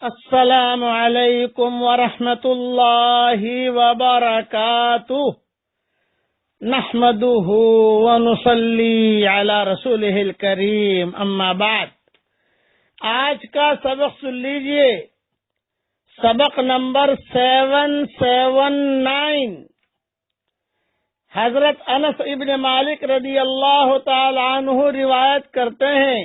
السلام علیکم ورحمۃ اللہ وبرکاتہ نحمده ونصلی علی رسولہ الکریم اما بعد۔ آج کا سبق سن لیجئے، سبق نمبر 779۔ حضرت انس ابن مالک رضی اللہ تعالی عنہ روایت کرتے ہیں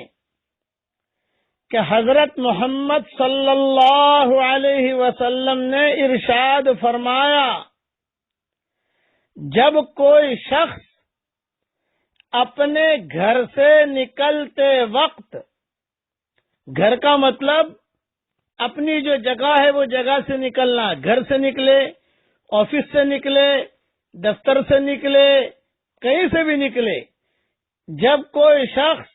کہ حضرت محمد صلی اللہ علیہ وسلم نے ارشاد فرمایا، جب کوئی شخص اپنے گھر سے نکلتے وقت، گھر کا مطلب اپنی جو جگہ ہے وہ جگہ سے نکلنا، گھر سے نکلے، آفس سے نکلے، دفتر سے نکلے، کہیں سے بھی نکلے، جب کوئی شخص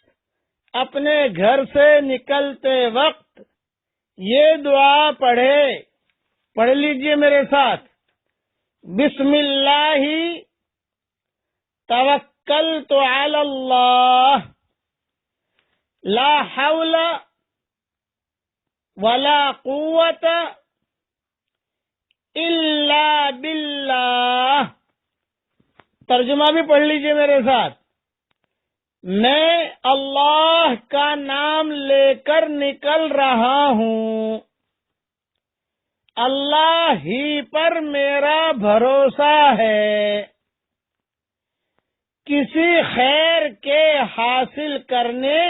اپنے گھر سے نکلتے وقت یہ دعا پڑھ لیجئے میرے ساتھ، بسم اللہ توکلت علی اللہ لا حول ولا قوت الا باللہ۔ ترجمہ بھی پڑھ لیجئے میرے ساتھ، میں اللہ کا نام لے کر نکل رہا ہوں، اللہ ہی پر میرا بھروسہ ہے، کسی خیر کے حاصل کرنے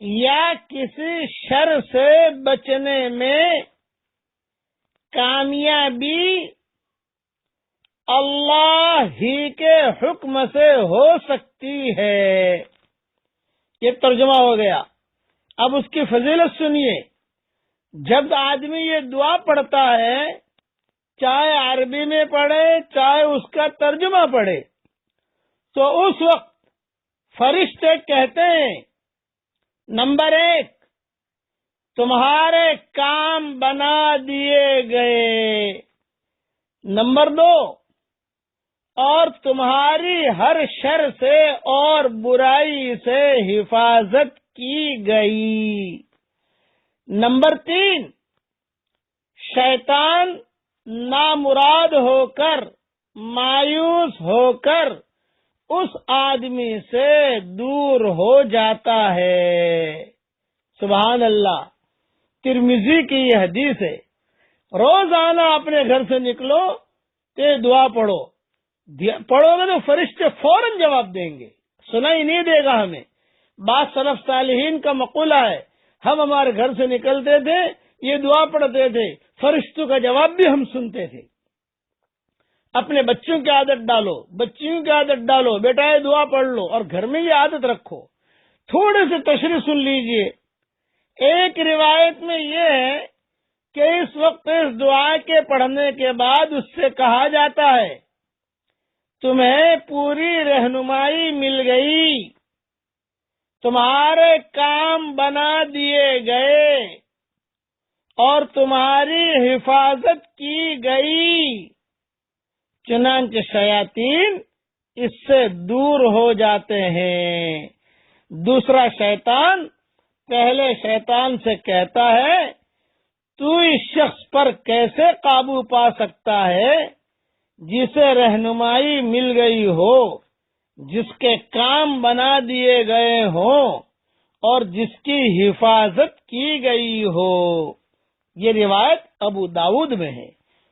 یا کسی شر سے بچنے میں کامیابی اللہ ہی کے حکم سے ہو سکتی ہے۔ یہ ترجمہ ہو گیا۔ اب اس کی فضیلت سنیے۔ جب آدمی یہ دعا پڑھتا ہے، چاہے عربی میں پڑھے چاہے اس کا ترجمہ پڑھے، تو اس وقت فرشتے کہتے ہیں، نمبر 1، تمہارے کام بنا دیے گئے، نمبر 2، اور تمہاری ہر شر سے اور برائی سے حفاظت کی گئی، نمبر 3، شیطان نامراد ہو کر، مایوس ہو کر اس آدمی سے دور ہو جاتا ہے۔ سبحان اللہ، ترمذی کی یہ حدیث ہے۔ روزانہ اپنے گھر سے نکلو تو یہ دعا پڑھو گے تو فرشتے فوراً جواب دیں گے، سنائی نہیں دے گا ہمیں۔ بعض سلف صالحین کا مقولہ ہے، ہم ہمارے گھر سے نکلتے تھے، یہ دعا پڑھتے تھے، فرشتوں کا جواب بھی ہم سنتے تھے۔ اپنے بچوں کی عادت ڈالو، بچیوں کی عادت ڈالو، بیٹا یہ دعا پڑھ لو اور گھر میں یہ عادت رکھو۔ تھوڑے سے تشریح سن لیجئے۔ ایک روایت میں یہ ہے کہ اس وقت اس دعا کے پڑھنے کے بعد اس سے کہا جاتا ہے، تمہیں پوری رہنمائی مل گئی، تمہارے کام بنا دیے گئے اور تمہاری حفاظت کی گئی، چنانچہ شیاطین اس سے دور ہو جاتے ہیں۔ دوسرا شیطان پہلے شیطان سے کہتا ہے، تو اس شخص پر کیسے قابو پا سکتا ہے جسے رہنمائی مل گئی ہو، جس کے کام بنا دیے گئے ہوں اور جس کی حفاظت کی گئی ہو۔ یہ روایت ابو داؤد میں ہے۔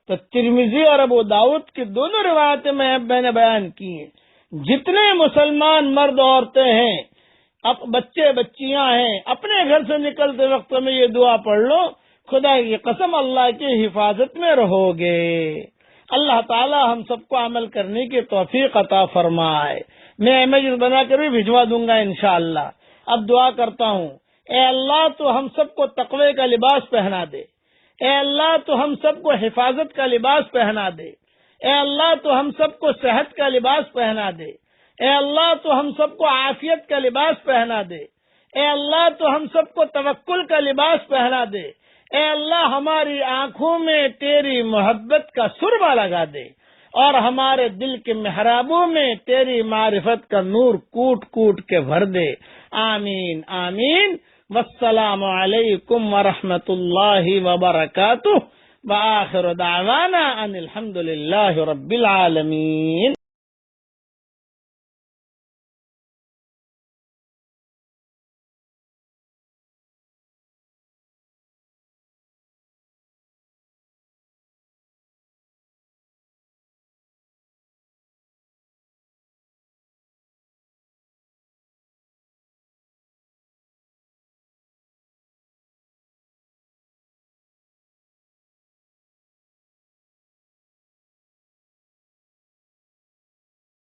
تو ترمذی اور ابو داؤد کی دونوں روایتیں میں نے بیان کی ہیں۔ جتنے مسلمان مرد عورتیں ہیں، اب بچے بچیاں ہیں، اپنے گھر سے نکلتے وقت میں یہ دعا پڑھ لو، خدا کی قسم اللہ کی حفاظت میں رہو گے۔ اللہ تعالی ہم سب کو عمل کرنے کی توفیق عطا فرمائے۔ میں امیجز بنا کر بھی بھجوا دوں گا انشاءاللہ۔ اب دعا کرتا ہوں، اے اللہ تو ہم سب کو تقوی کا لباس پہنا دے، اے اللہ تو ہم سب کو حفاظت کا لباس پہنا دے، اے اللہ تو ہم سب کو صحت کا لباس پہنا دے، اے اللہ تو ہم سب کو عافیت کا لباس پہنا دے، اے اللہ تو ہم سب کو توکل کا لباس پہنا دے، اے اللہ ہماری آنکھوں میں تیری محبت کا سرما لگا دے اور ہمارے دل کے محرابوں میں تیری معرفت کا نور کوٹ کوٹ کے بھر دے۔ آمین آمین۔ والسلام علیکم ورحمۃ اللہ وبرکاتہ، وآخر دعوانا ان الحمد للہ رب العالمین۔